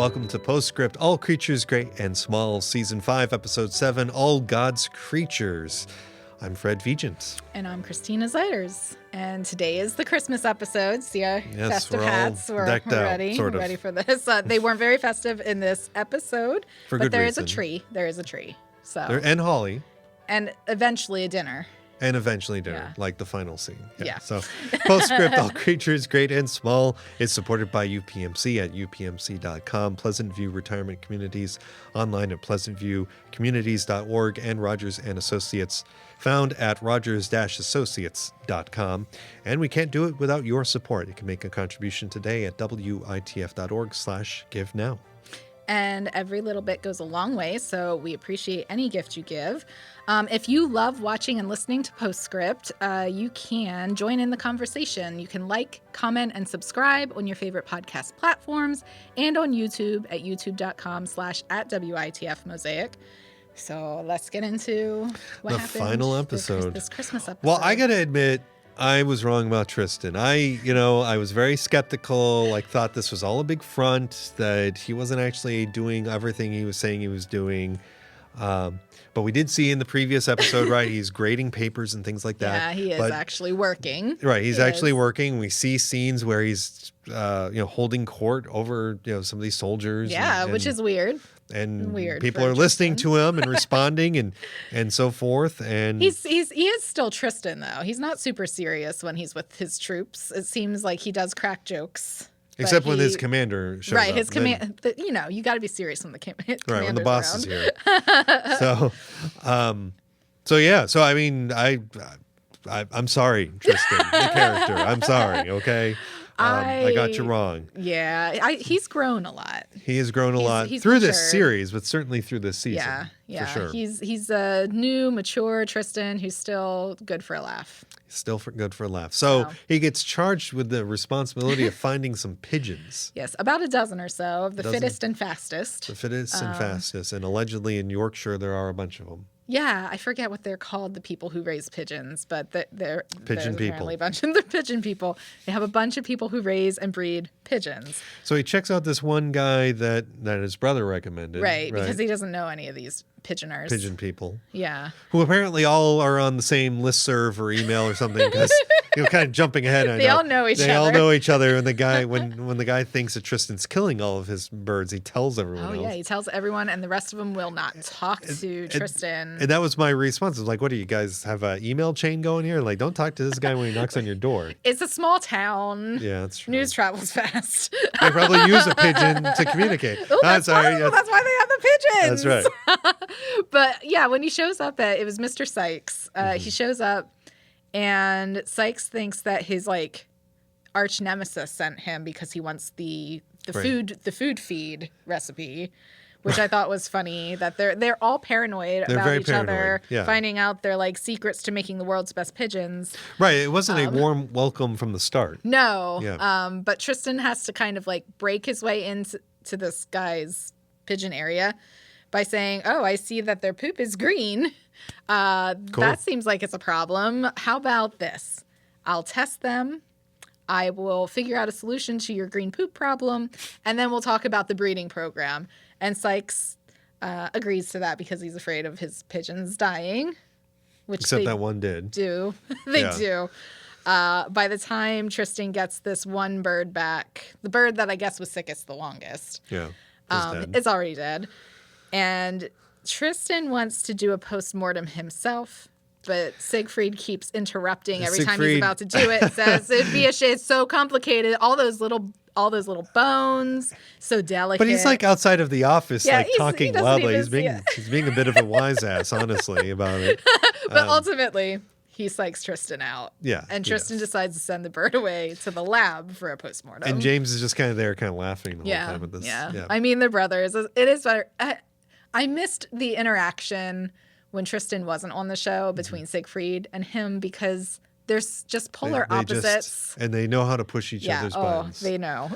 Welcome to Postscript, All Creatures Great and Small, Season 5, Episode 7, All God's Creatures. I'm Fred Vigent. And I'm Christina Zeiders. And today is the Christmas episode. See our festive hats. We're ready. Sort of. Ready for this. They weren't very festive in this episode. But there reason. is a tree. There is a tree. And holly. And eventually a dinner. And eventually dinner, like the final scene. Yeah. So Postscript, All Creatures Great and Small is supported by UPMC at upmc.com, Pleasant View Retirement Communities, online at pleasantviewcommunities.org, and Rogers & Associates, found at rogers-associates.com. And we can't do it without your support. You can make a contribution today at witf.org/give now. And every little bit goes a long way, so we appreciate any gift you give. If you love watching and listening to Postscript, you can join in the conversation. You can like, comment, and subscribe on your favorite podcast platforms and on YouTube at youtube.com/@WITFmosaic. So let's get into what happened. The final episode. This Christmas episode. Well, I got to admit, I was wrong about Tristan. I was very skeptical, thought this was all a big front, that he wasn't actually doing everything he was saying he was doing. But we did see in the previous episode, right, he's grading papers and things like that. Yeah, he is actually working. Right, he's actually working. We see scenes where he's, holding court over, some of these soldiers. Yeah, which is weird. And weird people are listening to him and responding and so forth. And he is still Tristan, though. He's not super serious when he's with his troops. It seems like he does crack jokes. Except when his commander shows up. Right, his command. You got to be serious when the commander's right, when the boss around. is here. So I mean, I'm sorry, Tristan, the character. I'm sorry. Okay. I got you wrong. Yeah, he's grown a lot. He has grown a lot he's through matured. this series, but certainly through this season. Yeah. For sure. He's a new, mature Tristan who's still good for a laugh. Still good for a laugh. So he gets charged with the responsibility of finding some pigeons. Yes, about a dozen or so of the fittest and fastest. The fittest and fastest. And allegedly in Yorkshire, there are a bunch of them. Yeah, I forget what they're called, the people who raise pigeons, but there's pigeon people. Apparently a bunch of the pigeon people. They have a bunch of people who raise and breed pigeons. So he checks out this one guy that his brother recommended. Right, because he doesn't know any of these pigeoners. Pigeon people. Yeah. Who apparently all are on the same listserv or email or something, because kind of jumping ahead. They all know each other. They all know each other, and the guy when the guy thinks that Tristan's killing all of his birds, he tells everyone else. Oh yeah, he tells everyone, and the rest of them will not talk to Tristan. And that was my response. I was like, "What do you guys have an email chain going here? Like, don't talk to this guy when he knocks on your door." It's a small town. Yeah, that's true. News travels fast. They probably use a pigeon to communicate. Oh, that's why they have the pigeons. That's right. But yeah, when he shows up it was Mr. Sykes. He shows up, and Sykes thinks that his arch nemesis sent him because he wants the food feed recipe, which I thought was funny. That they're all paranoid about each other, finding out their secrets to making the world's best pigeons. Right. It wasn't a warm welcome from the start. No. Yeah. But Tristan has to kind of break his way into this guy's pigeon area by saying, "Oh, I see that their poop is green. Cool. That seems like it's a problem. How about this? I'll test them. I will figure out a solution to your green poop problem, and then we'll talk about the breeding program." And Sykes agrees to that because he's afraid of his pigeons dying. Except that one did. Do. They do. By the time Tristan gets this one bird back, the bird that I guess was sickest the longest, it's already dead. And Tristan wants to do a post-mortem himself, but Siegfried keeps interrupting every time he's about to do it. Says it'd be a shame. It's so complicated. All those little bones, so delicate. But he's outside of the office, talking loudly. He's being a bit of a wise ass, honestly, about it. But ultimately, he psychs Tristan out. Yeah. And Tristan decides to send the bird away to the lab for a postmortem. And James is just kind of there, kind of laughing the whole time at this. Yeah. I mean, they're brothers. It is better. I missed the interaction when Tristan wasn't on the show between Siegfried and him because there's just polar opposites. And they know how to push each other's buttons. They know.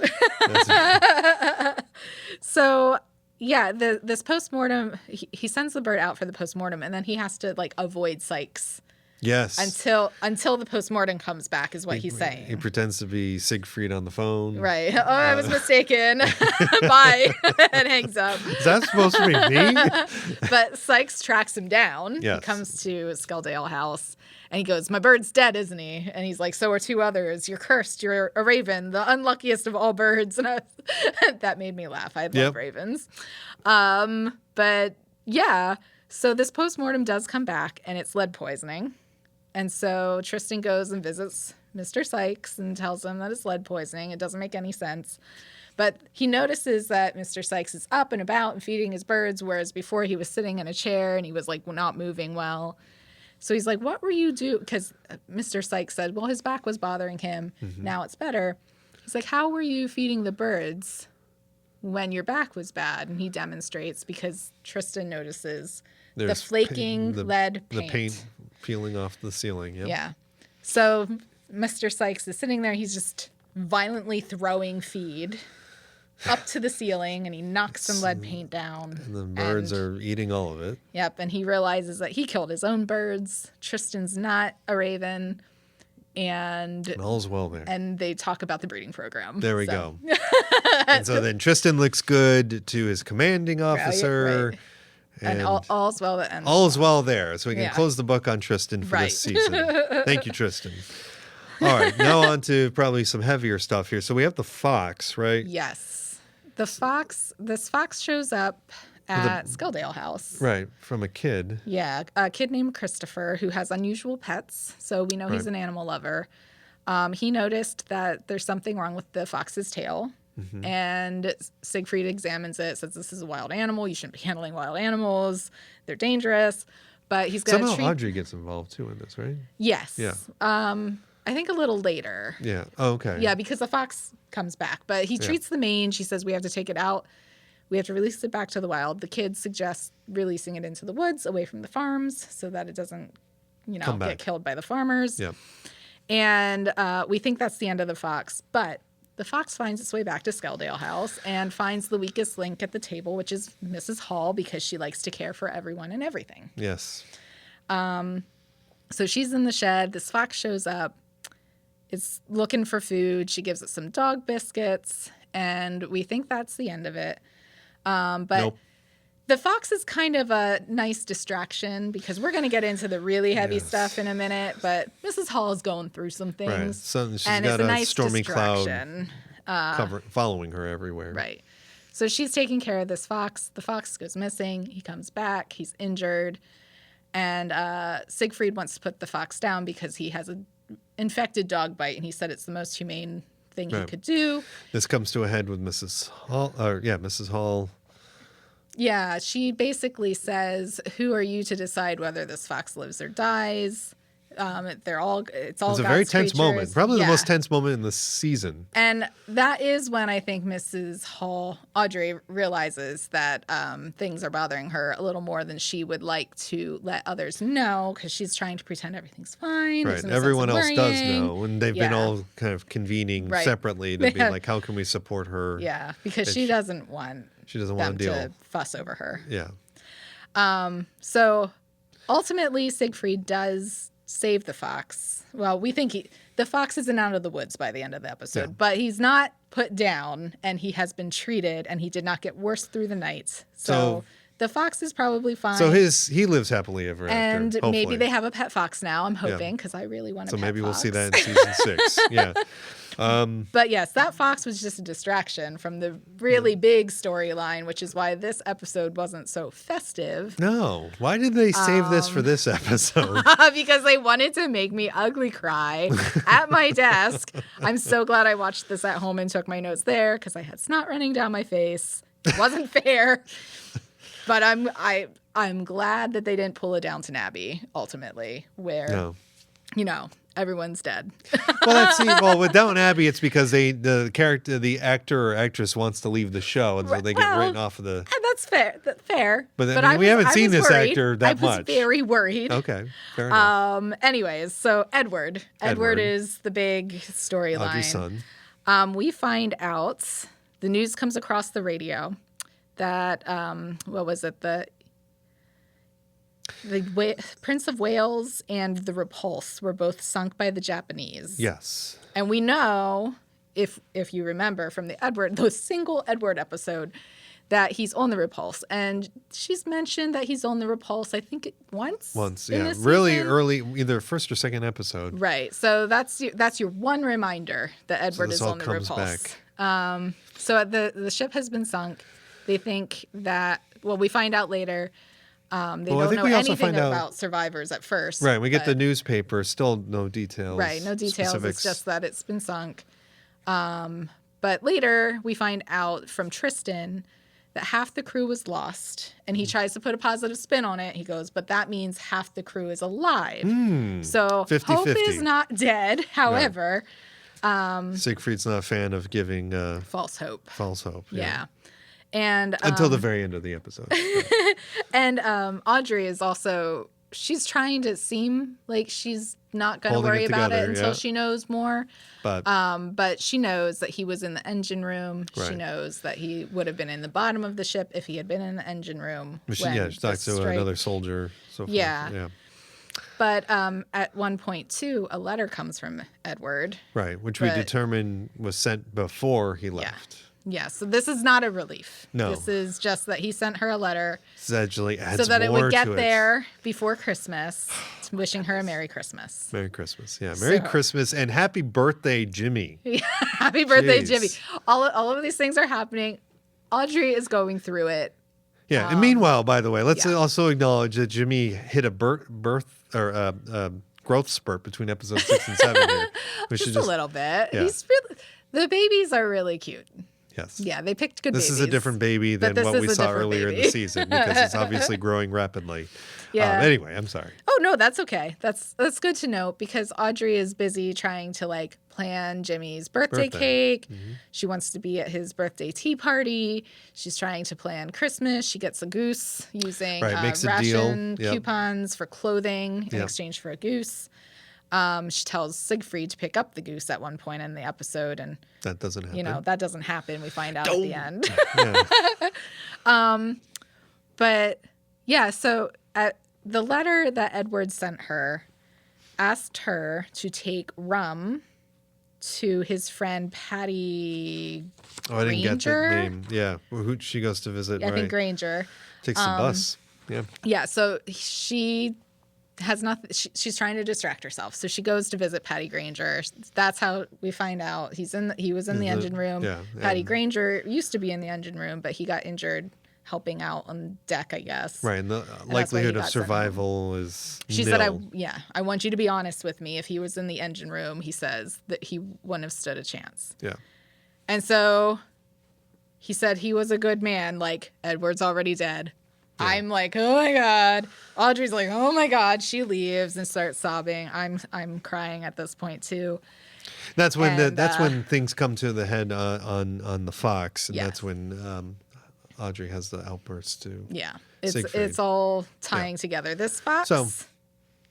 So, yeah, this postmortem, he sends the bird out for the postmortem, and then he has to avoid Sykes Yes. Until the postmortem comes back is what he's saying. He pretends to be Siegfried on the phone. Right. Oh, I was mistaken. Bye. And hangs up. Is that supposed to be me? But Sykes tracks him down. Yes. He comes to Skelldale House and he goes, "My bird's dead, isn't he?" And he's like, "So are two others. You're cursed. You're a raven, the unluckiest of all birds." And that made me laugh. I love ravens. But yeah, so this postmortem does come back and it's lead poisoning. And so Tristan goes and visits Mr. Sykes and tells him that it's lead poisoning. It doesn't make any sense. But he notices that Mr. Sykes is up and about and feeding his birds, whereas before he was sitting in a chair and he was like not moving well. So he's like, "What were you doing?" Because Mr. Sykes said, well, his back was bothering him. Mm-hmm. Now it's better. He's like, "How were you feeding the birds when your back was bad?" And he demonstrates because Tristan notices the flaking lead paint. The paint peeling off the ceiling. Yep. Yeah. So Mr. Sykes is sitting there. He's just violently throwing feed up to the ceiling, and he knocks some lead paint down. And the birds are eating all of it. Yep. And he realizes that he killed his own birds. Tristan's not a raven. And all's well there. And they talk about the breeding program. There we go. And so then Tristan looks good to his commanding officer. Right. And all's well that ends. All is well there. So we can close the book on Tristan for this season. Thank you, Tristan. All right. Now on to probably some heavier stuff here. So we have the fox, right? Yes. This fox shows up at Skelldale House. Right. From a kid. Yeah. A kid named Christopher who has unusual pets. So we know he's an animal lover. He noticed that there's something wrong with the fox's tail. Mm-hmm. And Siegfried examines it, says this is a wild animal. You shouldn't be handling wild animals. They're dangerous. But he's going to somehow Audrey gets involved too in this, right? Yes. Yeah. I think a little later. Yeah. Oh, okay. Yeah, because the fox comes back. But he treats the mange. He says we have to take it out. We have to release it back to the wild. The kids suggest releasing it into the woods away from the farms so that it doesn't, get killed by the farmers. Yeah. And we think that's the end of the fox. But the fox finds its way back to Skelldale House and finds the weakest link at the table, which is Mrs. Hall, because she likes to care for everyone and everything. Yes. So she's in the shed. This fox shows up. It's looking for food. She gives it some dog biscuits, and we think that's the end of it. But nope. The fox is kind of a nice distraction because we're going to get into the really heavy stuff in a minute, but Mrs. Hall is going through some things. Right. So she's got a nice stormy cloud following her everywhere. Right. So she's taking care of this fox. The fox goes missing. He comes back. He's injured. And Siegfried wants to put the fox down because he has an infected dog bite, and he said it's the most humane thing he could do. This comes to a head with Mrs. Hall. Mrs. Hall. Yeah, she basically says, "Who are you to decide whether this fox lives or dies?" It's all It's a God's very tense creatures. moment, probably the most tense moment in the season. And that is when I think Mrs. Hall, Audrey, realizes that things are bothering her a little more than she would like to let others know, because she's trying to pretend everything's fine. Right, everyone else does know, and they've been all kind of convening separately to be like, how can we support her? Yeah, because she doesn't want them to fuss over her. Yeah. So ultimately, Siegfried does save the fox. Well, we think the fox isn't out of the woods by the end of the episode, but he's not put down, and he has been treated, and he did not get worse through the night. So the fox is probably fine. So he lives happily ever after. And maybe they have a pet fox now. I'm hoping, because I really want a pet fox. So maybe we'll see that in season 6. Yeah. But yes, that fox was just a distraction from the really big storyline, which is why this episode wasn't so festive. No. Why did they save this for this episode? Because they wanted to make me ugly cry at my desk. I'm so glad I watched this at home and took my notes there, because I had snot running down my face. It wasn't fair. But I'm glad that they didn't pull it down to Abbey ultimately, where everyone's dead. Well, with Downton Abbey, it's because the actor or actress wants to leave the show, and so they get written off of the. That's fair. But we haven't seen this actor that much. I was very worried. Okay, fair enough. Anyways, so Edward is the big storyline. Audrey's son. We find out, the news comes across the radio that what was it, the Prince of Wales and the Repulse were both sunk by the Japanese. Yes. And we know, if you remember from the single Edward episode, that he's on the Repulse. And she's mentioned that he's on the Repulse, I think, once. Yeah. Really early, either first or second episode. Right. So that's your one reminder that Edward is on the Repulse. So the ship has been sunk. They think that, well, we find out later, they don't know anything about survivors at first. Right. We get the newspaper, still no details. Right. No details. Specifics. It's just that it's been sunk. But later we find out from Tristan that half the crew was lost, and he tries to put a positive spin on it. He goes, but that means half the crew is alive. So 50-50. Hope is not dead. However, Siegfried's not a fan of giving false hope. False hope. Yeah. And until the very end of the episode. And Audrey is also, she's trying to seem like she's not going to worry about it until she knows more. But she knows that he was in the engine room. Right. She knows that he would have been in the bottom of the ship if he had been in the engine room. She talks to another soldier. So forth. Yeah. But at one point, too, a letter comes from Edward. Right, which we determined was sent before he left. Yeah, so this is not a relief. No. This is just that he sent her a letter. This actually adds so that more it would get to there before Christmas, wishing her a Merry Christmas. Merry Christmas, yeah. Merry Christmas and happy birthday, Jimmy. Happy birthday, Jimmy. All of these things are happening. Audrey is going through it. Yeah, and meanwhile, by the way, let's also acknowledge that Jimmy hit a growth spurt between episodes 6 and 7 here. Just a little bit. Yeah. The babies are really cute. Yes. Yeah, they picked good babies. This is a different baby than what we saw earlier in the season because it's obviously growing rapidly. Yeah. Anyway, I'm sorry. Oh, no, that's okay. That's good to know because Audrey is busy trying to plan Jimmy's birthday cake. Mm-hmm. She wants to be at his birthday tea party. She's trying to plan Christmas. She gets a goose using ration coupons for clothing in exchange for a goose. She tells Siegfried to pick up the goose at one point in the episode, and that doesn't happen. That doesn't happen. We find out at the end. But yeah, so the letter that Edward sent her asked her to take rum to his friend Patty Granger. I didn't get the name. Yeah, who she goes to visit. I think Granger takes the bus. Yeah. Yeah. So she has nothing. She's trying to distract herself, so she goes to visit Patty Granger. That's how we find out he was in the engine room. Yeah, Patty Granger used to be in the engine room, but he got injured helping out on deck, I guess. Right, and the likelihood of survival is She nil. said, I want you to be honest with me. If he was in the engine room, he says that he wouldn't have stood a chance. Yeah. And so he said he was a good man. Edward's already dead. Yeah. I'm like, oh my God. Audrey's like, oh my God. She leaves and starts sobbing. I'm crying at this point too. That's when that's when things come to the head on the Fox, and that's when Audrey has the outburst too. Yeah, it's all tying together. This Fox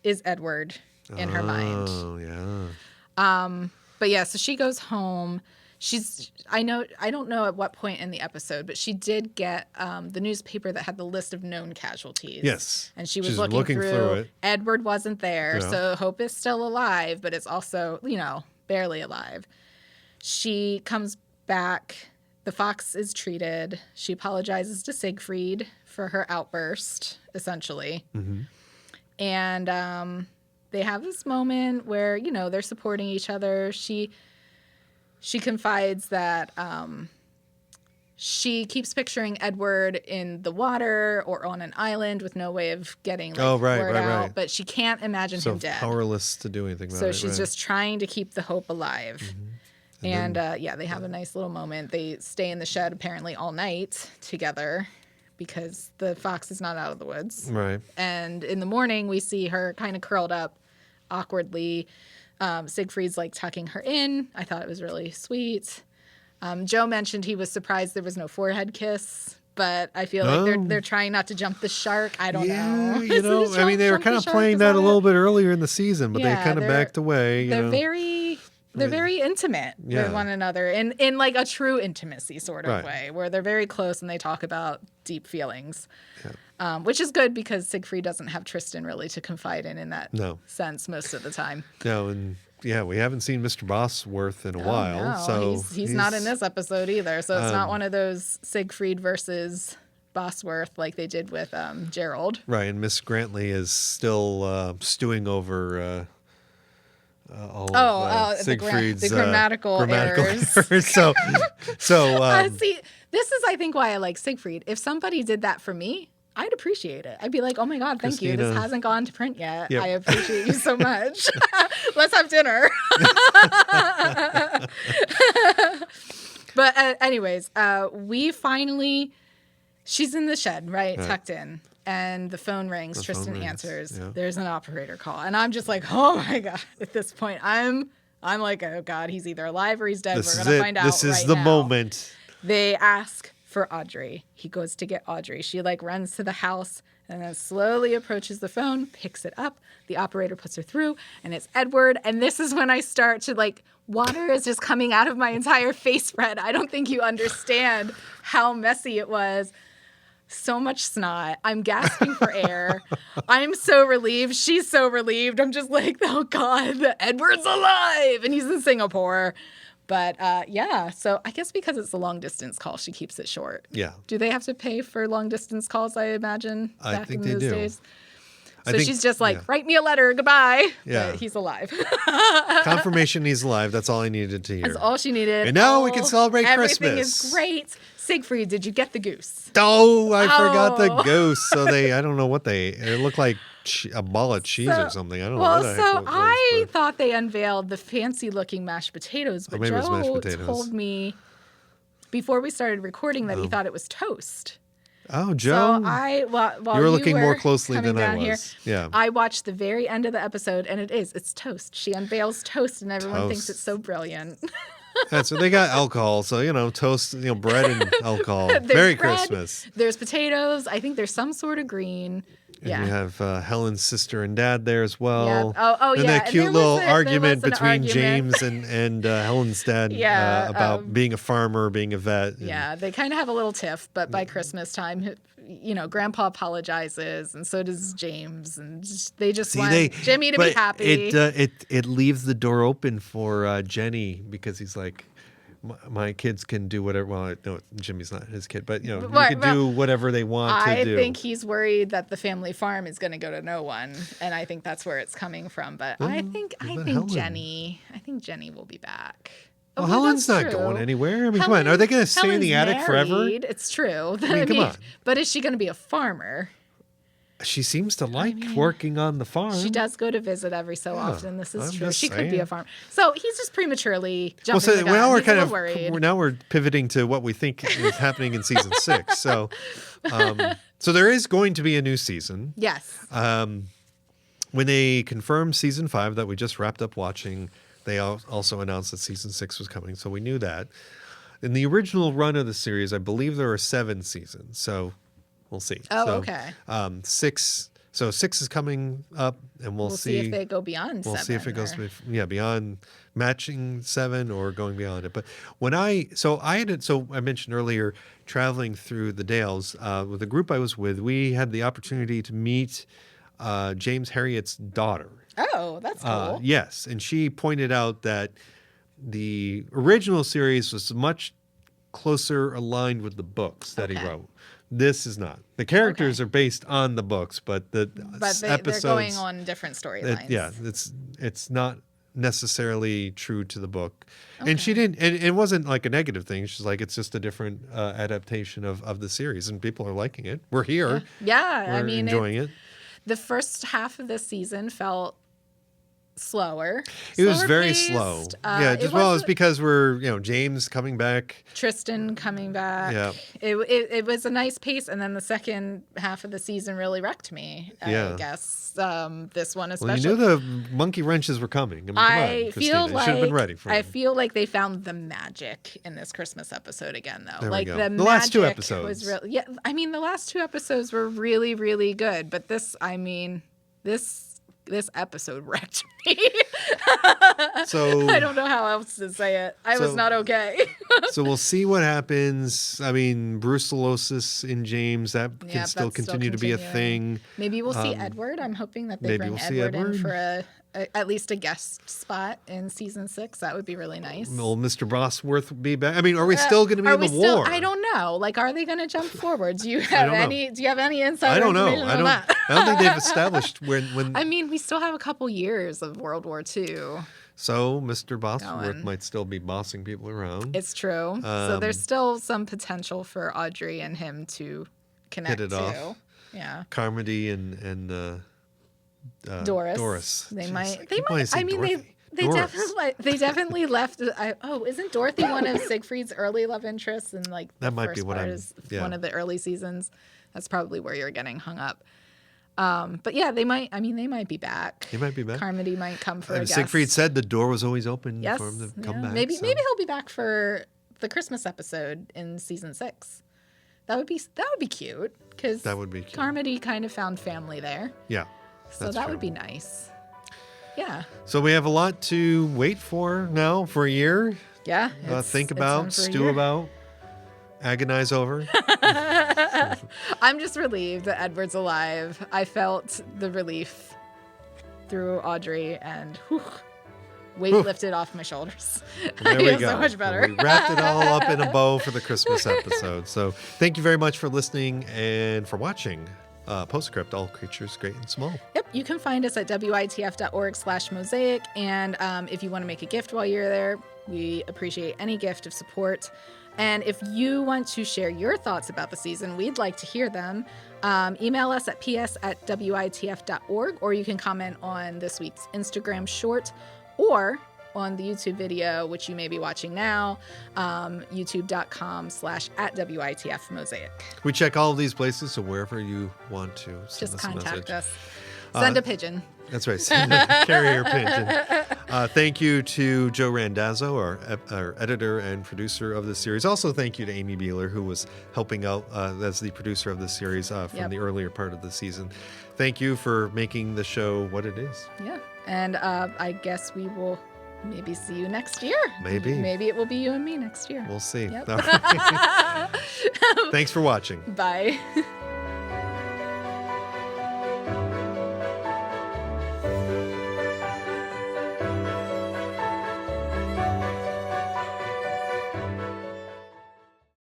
is Edward in her mind. Oh yeah. But yeah, so she goes home. I don't know at what point in the episode, but she did get the newspaper that had the list of known casualties. Yes. And she's looking through it. Edward wasn't there, so Hope is still alive, but it's also, barely alive. She comes back. The Fox is treated. She apologizes to Siegfried for her outburst, essentially. Mm-hmm. And they have this moment where, they're supporting each other. She confides that she keeps picturing Edward in the water or on an island with no way of getting word out, but she can't imagine him dead. Powerless to do anything about it. So she's just trying to keep the hope alive. Mm-hmm. And they have a nice little moment. They stay in the shed apparently all night together because the Fox is not out of the woods. Right. And in the morning, we see her kind of curled up awkwardly. Siegfried's tucking her in. I thought it was really sweet. Joe mentioned he was surprised there was no forehead kiss, but I feel like they're trying not to jump the shark. I don't know. They were kind of playing that a little bit earlier in the season, but they kind of backed away. They're very intimate with one another in a true intimacy sort of way, where they're very close and they talk about deep feelings. which is good because Siegfried doesn't have Tristan really to confide in that No. sense most of the time. No, and yeah, we haven't seen Mr. Bosworth in a while. No, So he's not in this episode either. So it's not one of those Siegfried versus Bosworth like they did with Gerald. Right, and Miss Grantley is still stewing over all of Siegfried's the grammatical errors. so see, this is I think why I like Siegfried. If somebody did that for me, I'd appreciate it. I'd be like, oh my God, thank you. This hasn't gone to print yet. Yep. I appreciate you so much. Let's have dinner. But anyways, we finally, she's in the shed, right? Tucked in. And the phone rings. Tristan answers. Yeah. There's an operator call. And I'm just like, oh my God. At this point, I'm like, oh God, he's either alive or he's dead. We're going to find out This is right the now. moment. They ask for Audrey. He goes to get Audrey. She like runs to the house and then slowly approaches the phone, picks it up. The operator puts her through and it's Edward. And this is when I start to like, water is just coming out of my entire face, Fred. I don't think you understand how messy it was. So much snot. I'm gasping for air. I'm so relieved. She's so relieved. I'm just like, oh God, Edward's alive. And he's in Singapore. But yeah, so I guess because it's a long distance call, she keeps it short. Yeah. Do they have to pay for long distance calls, I imagine, I think they do. days? So she's just like, write me a letter, goodbye. Yeah. But he's alive. Confirmation he's alive. That's all I needed to hear. That's all she needed. And now we can celebrate everything Christmas. Is great. Siegfried, did you get the goose? Oh, I forgot the goose. So I don't know what it looked like a ball of cheese or something. I don't know what the heck it was. I thought they unveiled the fancy looking mashed potatoes, but maybe it was mashed Joe potatoes. told me before we started recording that he thought it was toast. Oh, Joe. So while you were looking more closely than I here, was. Yeah. I watched the very end of the episode, and it's toast. She unveils toast, and everyone thinks it's so brilliant. Yeah, so they got alcohol. So, toast, bread and alcohol. Merry Christmas. There's potatoes. I think there's some sort of green. And you have Helen's sister and dad there as well. Yep. Oh, and yeah. that cute little argument between James James and Helen's dad about being a farmer, being a vet. Yeah, they kind of have a little tiff, but by Christmas time, Grandpa apologizes, and so does James, and they just want Jimmy to be happy. It leaves the door open for Jenny because he's like, my kids can do whatever. Well, no, Jimmy's not his kid, but you can do whatever they want to do. I think he's worried that the family farm is going to go to no one, and I think that's where it's coming from. But I think Jenny will be back. Well, Helen's not going anywhere. I mean, come on, are they going to stay in the attic forever? It's true. I mean, come on. But is she going to be a farmer? She seems to like working on the farm. She does go to visit every so often. This is true. She could be a farmer. So he's just prematurely jumping the gun. Now we're kind of worried. Now we're pivoting to what we think is happening in season 6. So, so there is going to be a new season. Yes. When they confirmed season 5 that we just wrapped up watching, they also announced that season 6 was coming. So we knew that. In the original run of the series, I believe there are 7 seasons. So we'll see. Oh, okay. 6. So 6 is coming up, and we'll see if they go beyond 7. We'll see if it goes beyond matching 7 or going beyond it. But when I mentioned earlier traveling through the Dales with the group I was with, we had the opportunity to meet James Herriot's daughter. Oh, that's cool. Yes, and she pointed out that the original series was much closer aligned with the books that he wrote. This is not. The characters are based on the books, but episodes, they're going on different storylines. It's not necessarily true to the book. Okay. And she didn't. And it wasn't like a negative thing. She's like, it's just a different adaptation of the series, and people are liking it. We're here. Yeah, we're enjoying it. The first half of the season felt slower. It was very slow. It's because we're, James coming back. Tristan coming back. Yeah. It was a nice pace, and then the second half of the season really wrecked me, I guess. This one especially. Well, you knew the monkey wrenches were coming. I feel like you should have been ready for them. I feel like they found the magic in this Christmas episode again, though. There like we go. The last 2 episodes was real. Yeah, I mean, the last 2 episodes were really, really good, but this episode wrecked me. So I don't know how else to say it. I was not okay. So we'll see what happens. I mean, brucellosis in James, that can still continue to be a thing. Maybe we'll see Edward. I'm hoping that they bring Edward in for at least a guest spot in season 6. That would be really nice. Old Mr. Bosworth will be back. I mean, are we still going to be in the war? I don't know. Like, are they going to jump forward? Do you have any insider information on that? I don't think they've established when. I mean, we still have a couple years of World War II. So Mr. Bosworth might still be bossing people around. It's true. So there's still some potential for Audrey and him to connect hit it off. Yeah. Carmody and Doris. They might. I mean, Dorothy. they definitely left. Isn't Dorothy one of Siegfried's early love interests? And like that might be what one of the early seasons. That's probably where you're getting hung up. But yeah, they might. I mean, they might be back. He might be back. Carmody might come for a guest. Siegfried said the door was always open for him to come back. Maybe he'll be back for the Christmas episode in season 6. That would be cute because Carmody kind of found family there. Yeah. So that would be nice. Yeah. So we have a lot to wait for now for a year. Yeah. Think about, stew about, agonize over. I'm just relieved that Edward's alive. I felt the relief through Audrey and weight lifted off my shoulders. There we go. So much better. We wrapped it all up in a bow for the Christmas episode. So thank you very much for listening and for watching. Postscript, All Creatures Great and Small. Yep, you can find us at witf.org/mosaic. And if you want to make a gift while you're there, we appreciate any gift of support. And if you want to share your thoughts about the season, we'd like to hear them. Email us at ps@witf.org, or you can comment on this week's Instagram short or on the YouTube video, which you may be watching now, youtube.com/@WITFmosaic. We check all of these places, so wherever you want to send just us contact a message. us. Send a pigeon. That's right. Send a carrier pigeon. Thank you to Joe Randazzo, our editor and producer of this series. Also, thank you to Amy Beeler, who was helping out as the producer of the series from the earlier part of the season. Thank you for making the show what it is. Yeah. And I guess we will maybe see you next year. Maybe it will be you and me next year. We'll see. Yep. All right. Thanks for watching. Bye.